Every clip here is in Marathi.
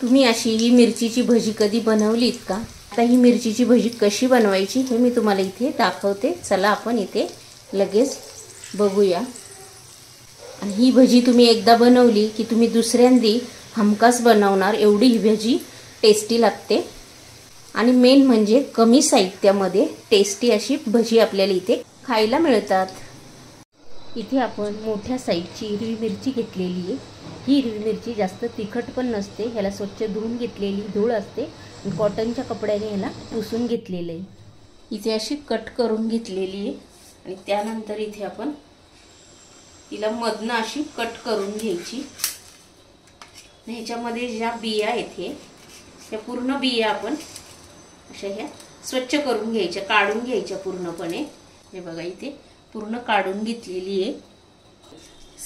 तुम्ही अशी ही मिरचीची भजी कधी बनवलीत का? आता ही मिरचीची भजी कशी बनवायची हे मी तुम्हाला इथे दाखवते. चला आपण इथे लगेच बघूया. आणि ही भजी तुम्ही एकदा बनवली की तुम्ही दुसऱ्यांदी हमखास बनवणार, एवढी ही भजी टेस्टी लागते. आणि मेन म्हणजे कमी साहित्यामध्ये टेस्टी अशी भजी आपल्याला इथे खायला मिळतात. इथे आपण मोठ्या साईजची हिरवी मिरची घेतलेली आहे. ही हिरवी मिरची जास्त तिखट पण नसते. ह्याला स्वच्छ धुवून घेतलेली धूळ असते आणि कॉटनच्या कपड्याने ह्याला पुसून घेतलेलं आहे. इथे अशी कट करून घेतलेली आहे आणि त्यानंतर इथे आपण तिला मधनं अशी कट करून घ्यायची. ह्याच्यामध्ये ज्या बिया आहेत त्या पूर्ण बिया आपण अशा ह्या स्वच्छ करून घ्यायच्या, काढून घ्यायच्या पूर्णपणे. हे बघा इथे पूर्ण काढून घेतलेली आहे.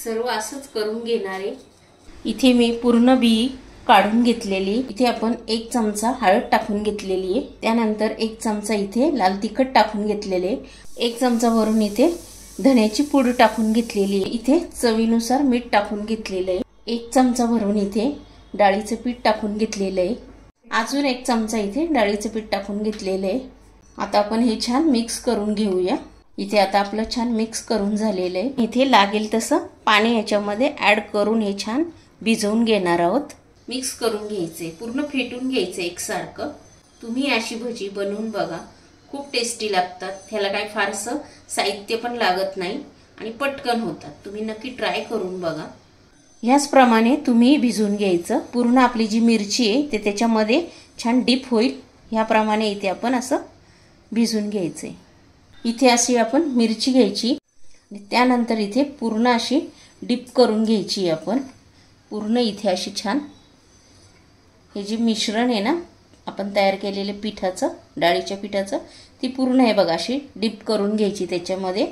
सर्व असंच करून घेणार आहे. इथे मी पूर्ण बी काढून घेतलेली. इथे आपण 1 चमचा हळद टाकून घेतलेली आहे. त्यानंतर 1 चमचा इथे लाल तिखट टाकून घेतलेले. 1 चमचा भरून इथे धण्याची पूड टाकून घेतलेली आहे. इथे चवीनुसार मीठ टाकून घेतलेलं आहे. 1 चमचा भरून इथे डाळीचं पीठ टाकून घेतलेलं आहे. अजून 1 चमचा इथे डाळीचं पीठ टाकून घेतलेलं आहे. आता आपण हे छान मिक्स करून घेऊया. इथे आता आपलं छान मिक्स करून झालेलं आहे. इथे लागेल तसं पाणी याच्यामध्ये ॲड करून हे छान भिजवून घेणार आहोत. मिक्स करून घ्यायचे, पूर्ण फेटून घ्यायचे एकसारखं. तुम्ही अशी भजी बनवून बघा, खूप टेस्टी लागतात. त्याला काही फारसं साहित्य पण लागत नाही आणि पटकन होतात. तुम्ही नक्की ट्राय करून बघा. ह्याचप्रमाणे तुम्ही भिजवून घ्यायचं. पूर्ण आपली जी मिरची आहे ते त्याच्यामध्ये छान डीप होईल ह्याप्रमाणे इथे आपण असं भिजवून घ्यायचं. इथे अशी आपण मिरची घ्यायची आणि त्यानंतर इथे पूर्ण अशी डीप करून घ्यायची. आपण पूर्ण इथे अशी छान हे जे मिश्रण आहे ना आपण तयार केलेले पिठाचं, डाळीच्या पिठाचं, ती पूर्ण आहे बघा अशी डीप करून घ्यायची त्याच्यामध्ये.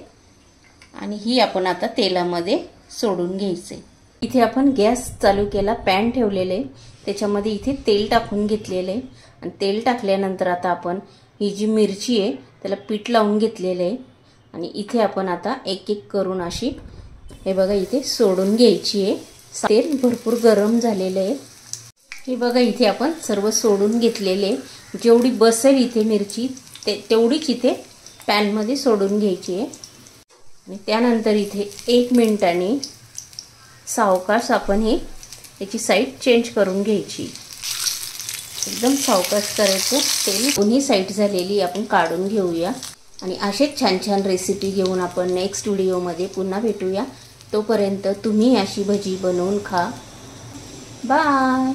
आणि ही आपण आता तेलामध्ये सोडून घ्यायचे. इथे आपण गॅस चालू केला, पॅन ठेवलेले, त्याच्यामध्ये इथे तेल टाकून घेतलेले. आणि तेल टाकल्यानंतर आता आपण ही जी मिरची आहे त्याला पीठ लावून घेतलेलं आहे. आणि इथे आपण आता एक एक करून अशी हे बघा इथे सोडून घ्यायची आहे. तेल भरपूर गरम झालेलं आहे. हे बघा इथे आपण सर्व सोडून घेतलेले. जेवढी बसेल इथे मिरची तेवढीच इथे पॅनमध्ये सोडून घ्यायची आहे. आणि त्यानंतर इथे 1 मिनिटाने सावकाश आपण याची साईड चेंज करून घ्यायची. एकदम सावकाश करायचं. तेल दोन्ही साईड झालेली आपण काढून घेऊया. आणि असेच छान छान रेसिपी घेऊन आपण नेक्स्ट व्हिडिओमध्ये पुन्हा भेटूया. तोपर्यंत तुम्ही अशी भजी बनवून खा. बाय.